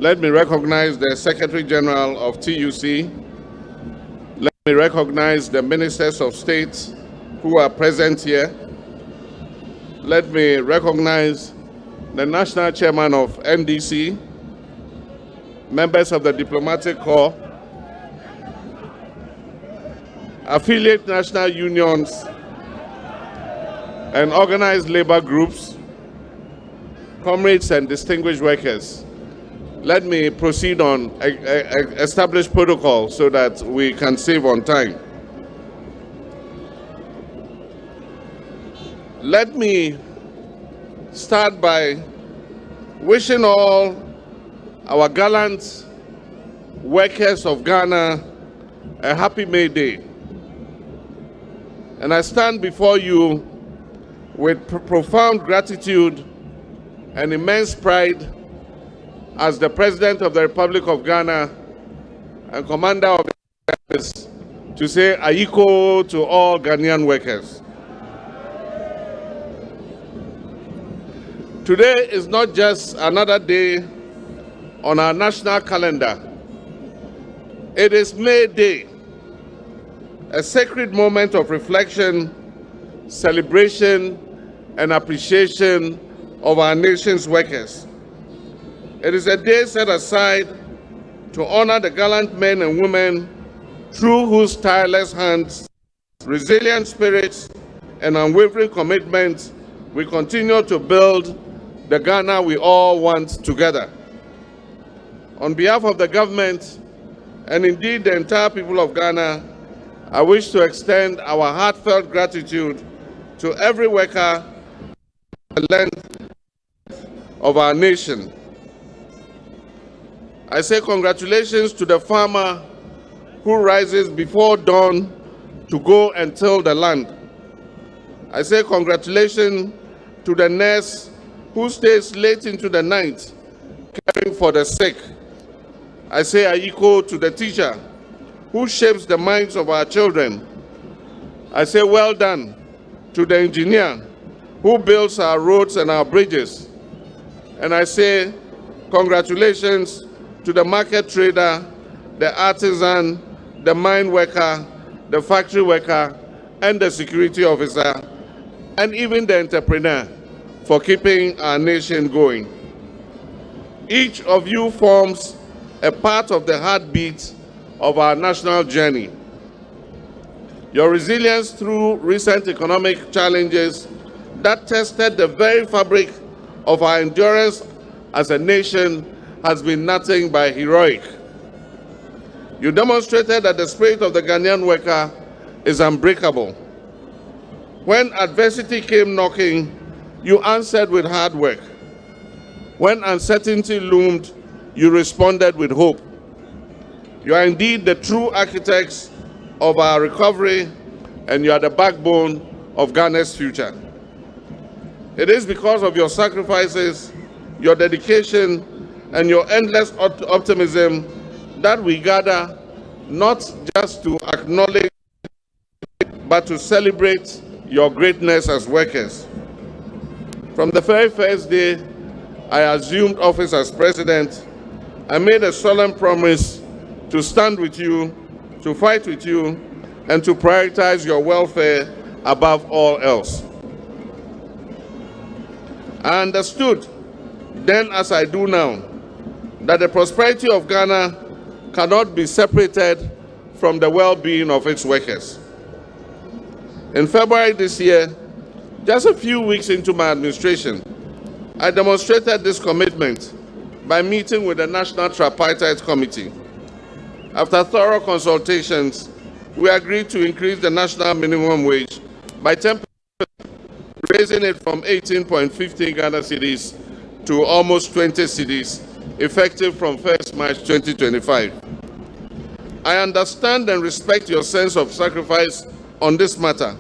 Let me recognize the Secretary General of TUC. Let me recognize the Ministers of State who are present here. Let me recognize the National Chairman of NDC, members of the Diplomatic Corps, affiliate national unions and organized labor groups, comrades and distinguished workers. Let me proceed on established protocol so that we can save on time. Let me start by wishing all our gallant workers of Ghana a happy May Day. And I stand before you with profound gratitude and immense pride as the President of the Republic of Ghana and Commander of the Service to say Ayiko to all Ghanaian workers. Today is not just another day on our national calendar. It is May Day, a sacred moment of reflection, celebration, and appreciation of our nation's workers. It is a day set aside to honor the gallant men and women through whose tireless hands, resilient spirits, and unwavering commitment we continue to build the Ghana we all want together. On behalf of the government, and indeed the entire people of Ghana, I wish to extend our heartfelt gratitude to every worker at the length of our nation. I say congratulations to the farmer who rises before dawn to go and till the land. I say congratulations to the nurse who stays late into the night caring for the sick. I say Ayiko to the teacher who shapes the minds of our children. I say well done to the engineer who builds our roads and our bridges. And I say congratulations to the market trader, the artisan, the mine worker, the factory worker, and the security officer, and even the entrepreneur for keeping our nation going. Each of you forms a part of the heartbeat of our national journey. Your resilience through recent economic challenges that tested the very fabric of our endurance as a nation has been nothing but heroic. You demonstrated that the spirit of the Ghanaian worker is unbreakable. When adversity came knocking, you answered with hard work. When uncertainty loomed, you responded with hope. You are indeed the true architects of our recovery, and you are the backbone of Ghana's future. It is because of your sacrifices, your dedication, and your endless optimism that we gather not just to acknowledge, but to celebrate your greatness as workers. From the very first day I assumed office as president, I made a solemn promise to stand with you, to fight with you, and to prioritize your welfare above all else. I understood then, as I do now, that the prosperity of Ghana cannot be separated from the well-being of its workers. In February this year, just a few weeks into my administration, I demonstrated this commitment by meeting with the National Tripartite Committee. After thorough consultations, we agreed to increase the national minimum wage by 10%, raising it from 18.15 Ghana cedis to almost 20 cedis, effective from 1st March 2025. I understand and respect your sense of sacrifice on this matter,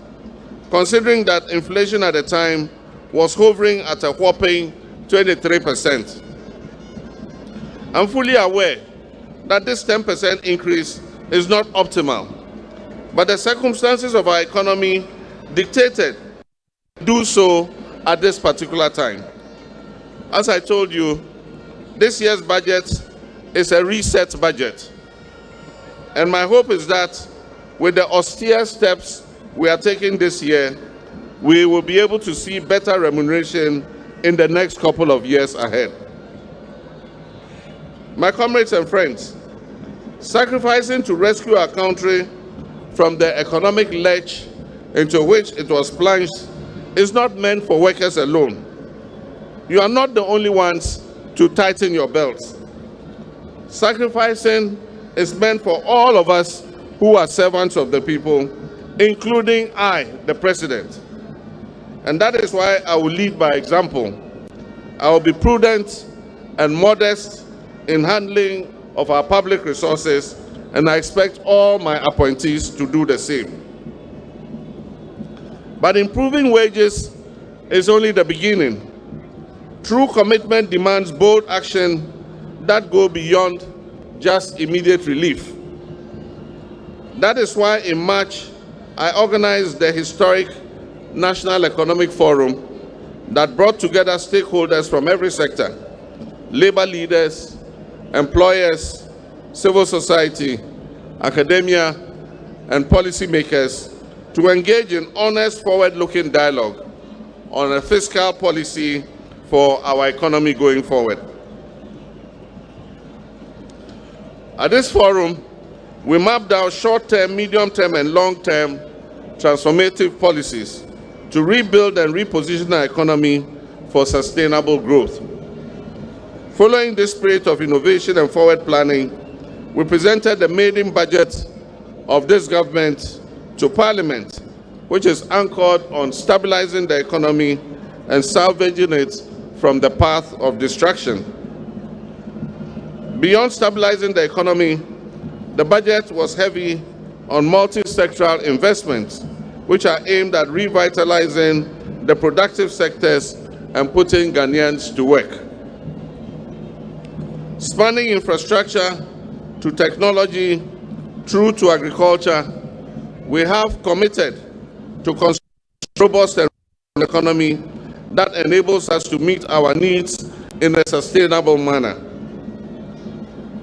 considering that inflation at the time was hovering at a whopping 23%. I'm fully aware that this 10% increase is not optimal, but the circumstances of our economy dictated to do so at this particular time. As I told you, this year's budget is a reset budget. And my hope is that with the austere steps we are taking this year, we will be able to see better remuneration in the next couple of years ahead. My comrades and friends, sacrificing to rescue our country from the economic ledge into which it was plunged is not meant for workers alone. You are not the only ones to tighten your belts. Sacrificing is meant for all of us who are servants of the people, including I, the President. And that is why I will lead by example. I will be prudent and modest in handling of our public resources, and I expect all my appointees to do the same. But improving wages is only the beginning. True commitment demands bold action that go beyond just immediate relief. That is why in March, I organized the historic National Economic Forum that brought together stakeholders from every sector: labor leaders, employers, civil society, academia, and policymakers to engage in honest, forward-looking dialogue on a fiscal policy for our economy going forward. At this forum, we mapped out short-term, medium-term, and long-term transformative policies to rebuild and reposition our economy for sustainable growth. Following this spirit of innovation and forward planning, we presented the maiden budget of this government to Parliament, which is anchored on stabilizing the economy and salvaging it from the path of destruction. Beyond stabilizing the economy, the budget was heavy on multi-sectoral investments, which are aimed at revitalizing the productive sectors and putting Ghanaians to work. Spanning infrastructure to technology through to agriculture, we have committed to construct a robust and economy that enables us to meet our needs in a sustainable manner.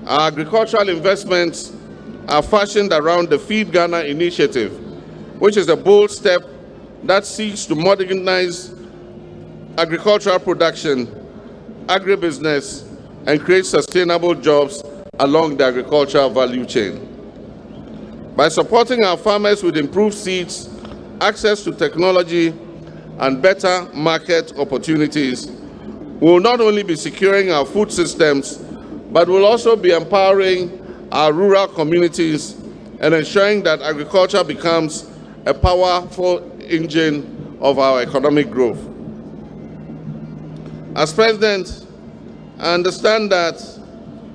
Our agricultural investments are fashioned around the Feed Ghana initiative, which is a bold step that seeks to modernize agricultural production, agribusiness, and create sustainable jobs along the agricultural value chain. By supporting our farmers with improved seeds, access to technology, and better market opportunities, we will not only be securing our food systems, but will also be empowering our rural communities and ensuring that agriculture becomes a powerful engine of our economic growth. As President, I understand that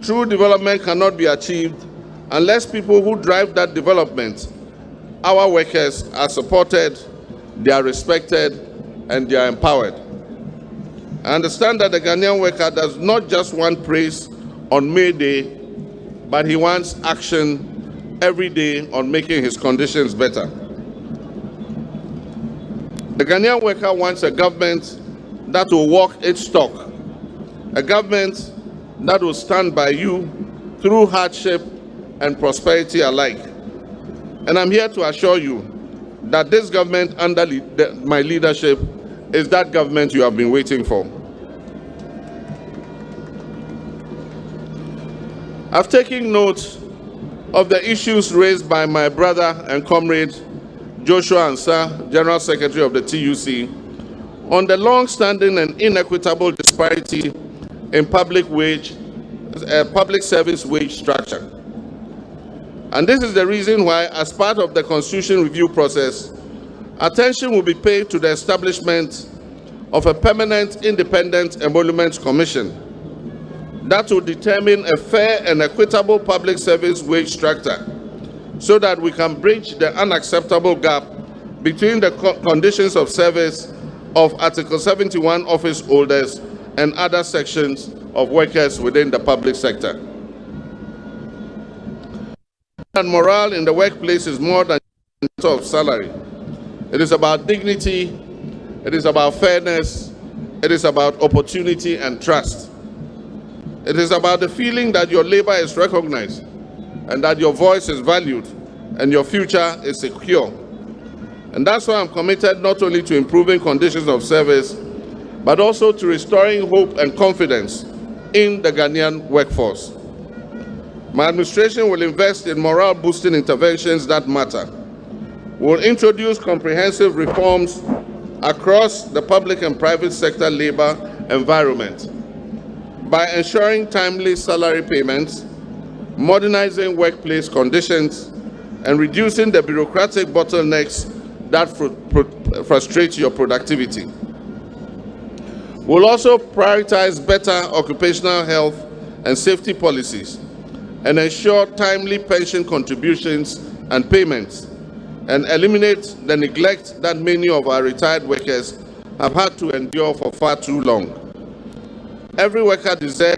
true development cannot be achieved unless people who drive that development, our workers, are supported, they are respected, and they are empowered. I understand that the Ghanaian worker does not just want praise on May Day, but he wants action every day on making his conditions better. The Ghanaian worker wants a government that will walk its talk, a government that will stand by you through hardship and prosperity alike. And I'm here to assure you that this government under my leadership is that government you have been waiting for. I've taken note of the issues raised by my brother and comrade Joshua Ansah, General Secretary of the TUC, on the long-standing and inequitable disparity in public service wage structure. And this is the reason why, as part of the Constitution review process, attention will be paid to the establishment of a permanent independent emoluments commission that will determine a fair and equitable public service wage structure so that we can bridge the unacceptable gap between the conditions of service of Article 71 office holders and other sections of workers within the public sector. And morale in the workplace is more than a matter of salary. It is about dignity, it is about fairness, it is about opportunity and trust. It is about the feeling that your labor is recognized and that your voice is valued and your future is secure. And that's why I'm committed not only to improving conditions of service, but also to restoring hope and confidence in the Ghanaian workforce. My administration will invest in morale-boosting interventions that matter. We'll introduce comprehensive reforms across the public and private sector labor environment by ensuring timely salary payments, modernizing workplace conditions, and reducing the bureaucratic bottlenecks that frustrate your productivity. We'll also prioritize better occupational health and safety policies and ensure timely pension contributions and payments, and eliminate the neglect that many of our retired workers have had to endure for far too long. Every worker deserves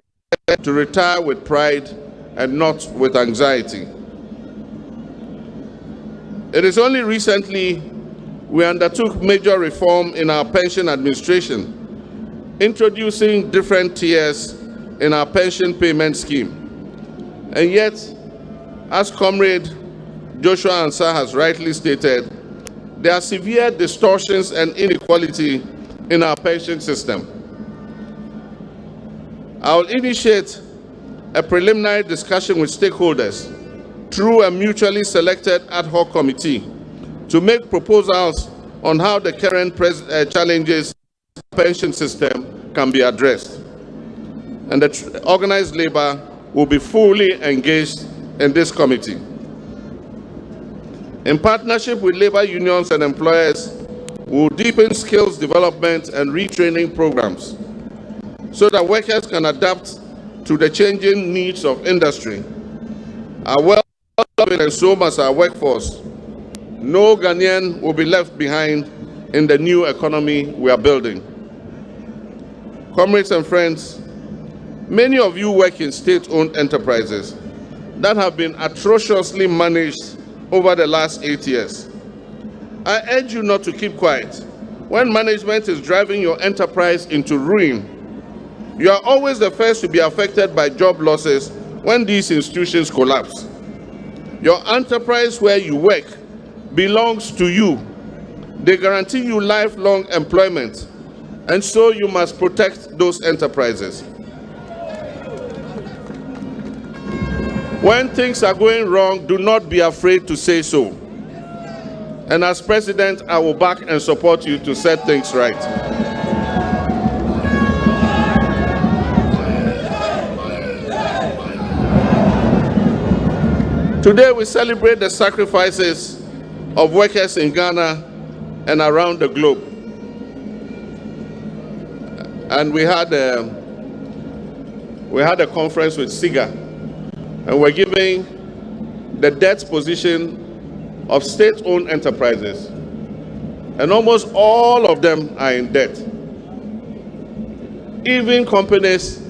to retire with pride and not with anxiety. It is only recently we undertook major reform in our pension administration, introducing different tiers in our pension payment scheme. And yet, as Comrade Joshua Ansah has rightly stated, there are severe distortions and inequality in our pension system. I will initiate a preliminary discussion with stakeholders through a mutually selected ad hoc committee to make proposals on how the current challenges in the pension system can be addressed. And the organized labor will be fully engaged in this committee. In partnership with labor unions and employers, we will deepen skills development and retraining programs so that workers can adapt to the changing needs of industry. Our well-being and so must our workforce. No Ghanaian will be left behind in the new economy we are building. Comrades and friends, many of you work in state-owned enterprises that have been atrociously managed over the last 8 years. I urge you not to keep quiet. When management is driving your enterprise into ruin, you are always the first to be affected by job losses when these institutions collapse. Your enterprise where you work belongs to you. They guarantee you lifelong employment, and so you must protect those enterprises. When things are going wrong, do not be afraid to say so. And as president, I will back and support you to set things right. Today we celebrate the sacrifices of workers in Ghana and around the globe. And we had a conference with SIGA, and we're giving the debt position of state-owned enterprises. And almost all of them are in debt. Even companies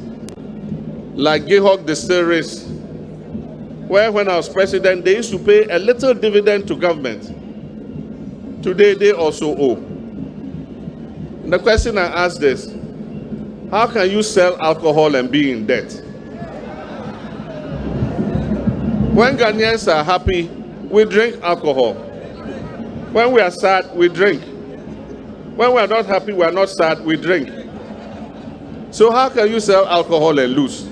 like Gayhawk Distilleries, where when I was president, they used to pay a little dividend to government. Today, they also owe. And the question I ask is, how can you sell alcohol and be in debt? When Ghanaians are happy, we drink alcohol. When we are sad, we drink. When we are not happy, we are not sad, we drink. So how can you sell alcohol and lose?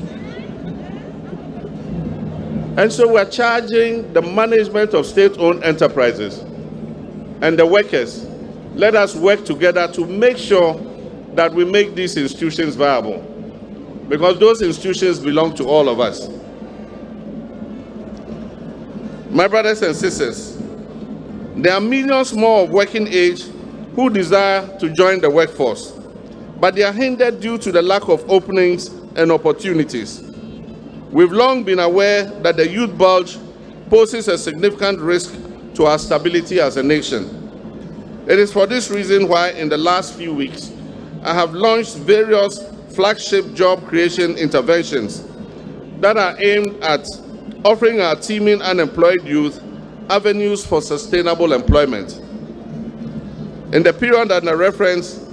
And so we're charging the management of state-owned enterprises and the workers. Let us work together to make sure that we make these institutions viable, because those institutions belong to all of us. My brothers and sisters, there are millions more of working age who desire to join the workforce, but they are hindered due to the lack of openings and opportunities. We've long been aware that the youth bulge poses a significant risk to our stability as a nation. It is for this reason why in the last few weeks, I have launched various flagship job creation interventions that are aimed at offering our teeming unemployed youth avenues for sustainable employment. In the period under reference,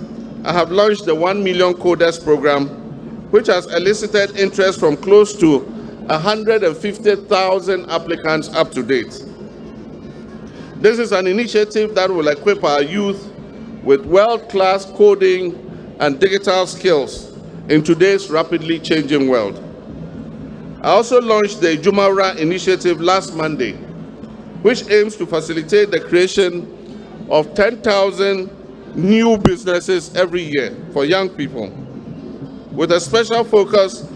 I have launched the 1 Million Coders program which has elicited interest from close to 150,000 applicants up to date. This is an initiative that will equip our youth with world-class coding and digital skills in today's rapidly changing world. I also launched the Ijumawura initiative last Monday, which aims to facilitate the creation of 10,000 new businesses every year for young people, with a special focus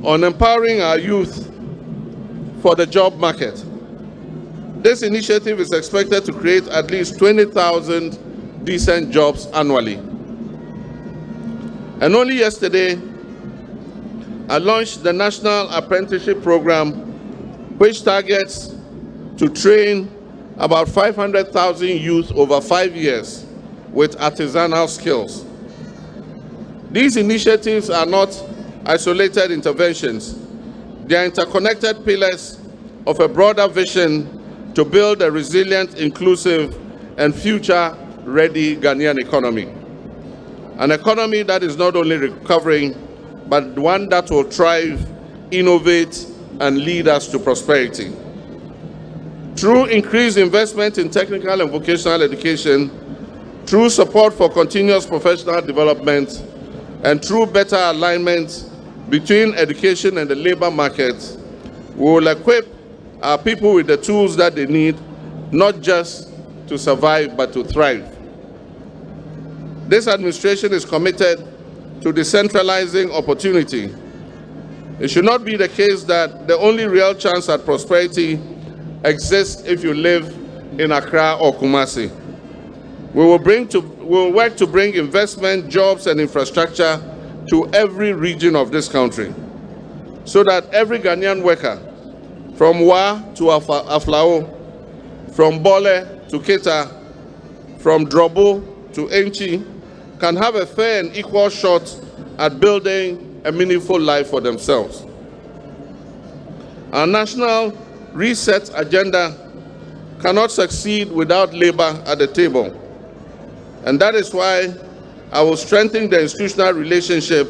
on empowering our youth for the job market. This initiative is expected to create at least 20,000 decent jobs annually. And only yesterday, I launched the National Apprenticeship Program, which targets to train about 500,000 youth over 5 years with artisanal skills. These initiatives are not isolated interventions. They are interconnected pillars of a broader vision to build a resilient, inclusive, and future-ready Ghanaian economy. An economy that is not only recovering, but one that will thrive, innovate, and lead us to prosperity. Through increased investment in technical and vocational education, through support for continuous professional development, and through better alignment between education and the labor market, we will equip our people with the tools that they need, not just to survive, but to thrive. This administration is committed to decentralizing opportunity. It should not be the case that the only real chance at prosperity exists if you live in Accra or Kumasi. We will work to bring investment, jobs, and infrastructure to every region of this country, so that every Ghanaian worker, from Wa to Aflao, from Bole to Keta, from Drobo to Enchi, can have a fair and equal shot at building a meaningful life for themselves. Our national reset agenda cannot succeed without labor at the table. And that is why I will strengthen the institutional relationship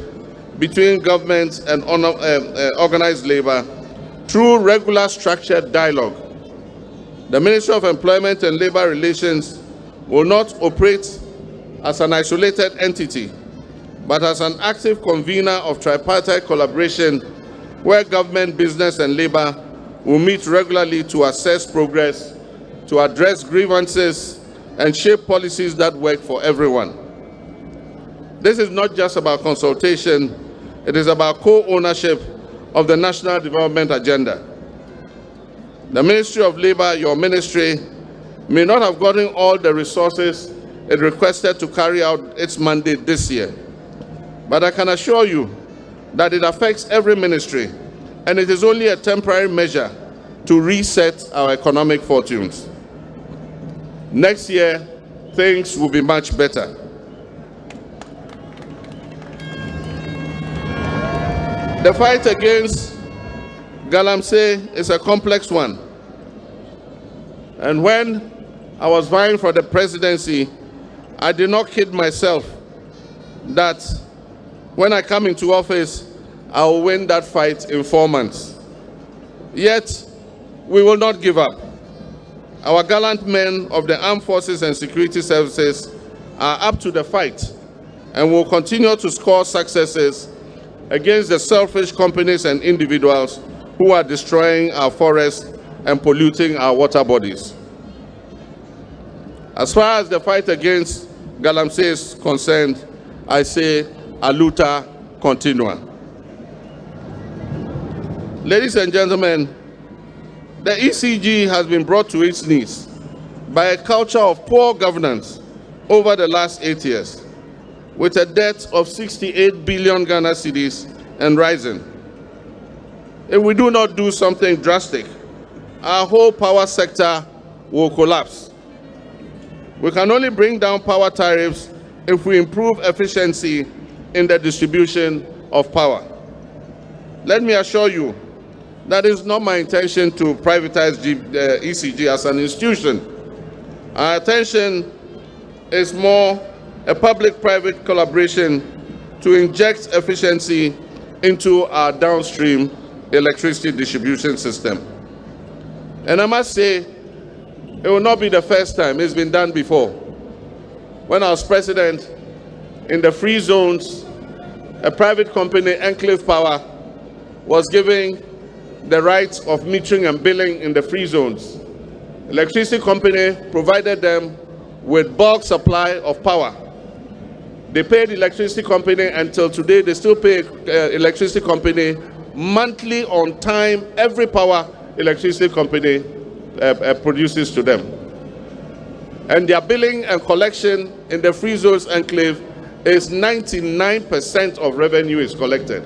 between government and organized labor through regular structured dialogue. The Ministry of Employment and Labor Relations will not operate as an isolated entity, but as an active convener of tripartite collaboration where government, business, and labor will meet regularly to assess progress, to address grievances, and shape policies that work for everyone. This is not just about consultation, it is about co-ownership of the National Development Agenda. The Ministry of Labor, your ministry, may not have gotten all the resources it requested to carry out its mandate this year, but I can assure you that it affects every ministry, and it is only a temporary measure to reset our economic fortunes. Next year, things will be much better. The fight against Galamsey is a complex one. And when I was vying for the presidency, I did not kid myself that when I come into office, I will win that fight in 4 months. Yet, we will not give up. Our gallant men of the armed forces and security services are up to the fight and will continue to score successes against the selfish companies and individuals who are destroying our forests and polluting our water bodies. As far as the fight against Galamsey is concerned, I say, aluta continua. Ladies and gentlemen, the ECG has been brought to its knees by a culture of poor governance over the last 8 years, with a debt of 68 billion Ghana cedis and rising. If we do not do something drastic, our whole power sector will collapse. We can only bring down power tariffs if we improve efficiency in the distribution of power. Let me assure you, that is not my intention to privatize ECG as an institution. Our attention is more a public-private collaboration to inject efficiency into our downstream electricity distribution system. And I must say, it will not be the first time. It's been done before. When I was president, in the free zones, a private company, Enclave Power, was giving the right of metering and billing in the free zones. Electricity company provided them with bulk supply of power. They paid the electricity company until today. They still pay electricity company monthly on time every power electricity company produces to them. And their billing and collection in the free zones enclave is 99% of revenue is collected.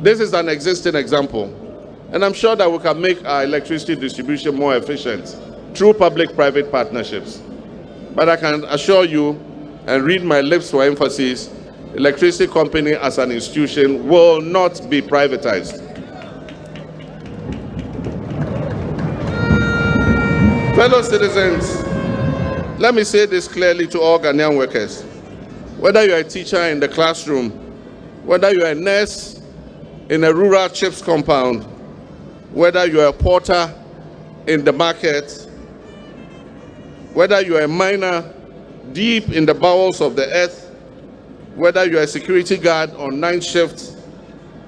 This is an existing example. And I'm sure that we can make our electricity distribution more efficient through public-private partnerships. But I can assure you, and read my lips for emphasis, electricity company as an institution will not be privatized. Fellow citizens, let me say this clearly to all Ghanaian workers. Whether you're a teacher in the classroom, whether you're a nurse in a rural chips compound, whether you're a porter in the market, whether you're a miner deep in the bowels of the earth, whether you're a security guard on night shift,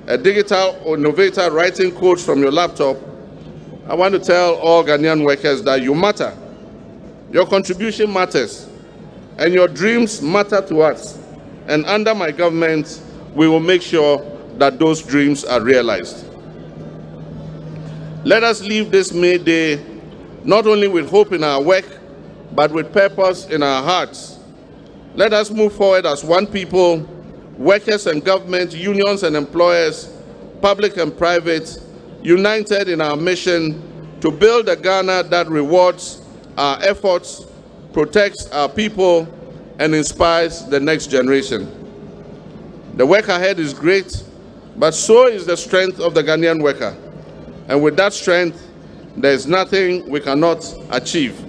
a digital innovator writing code from your laptop, I want to tell all Ghanaian workers that you matter. Your contribution matters, and your dreams matter to us. And under my government, we will make sure that those dreams are realized. Let us leave this May Day not only with hope in our work, but with purpose in our hearts. Let us move forward as one people, workers and government, unions and employers, public and private, united in our mission to build a Ghana that rewards our efforts, protects our people, and inspires the next generation. The work ahead is great, but so is the strength of the Ghanaian worker. And with that strength, there is nothing we cannot achieve.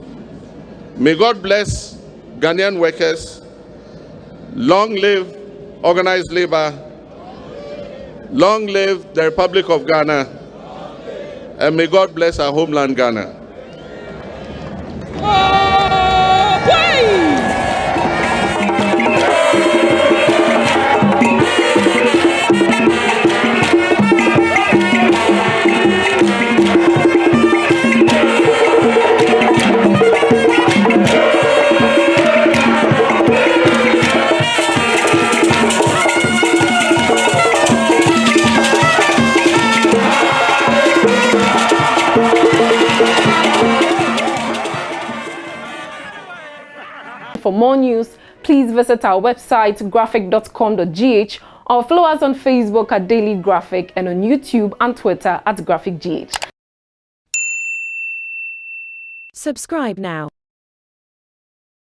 May God bless Ghanaian workers. Long live organized labor. Long live the Republic of Ghana. And may God bless our homeland, Ghana. For more news, please visit our website graphic.com.gh or follow us on Facebook at Daily Graphic and on YouTube and Twitter at GraphicGH. Subscribe now.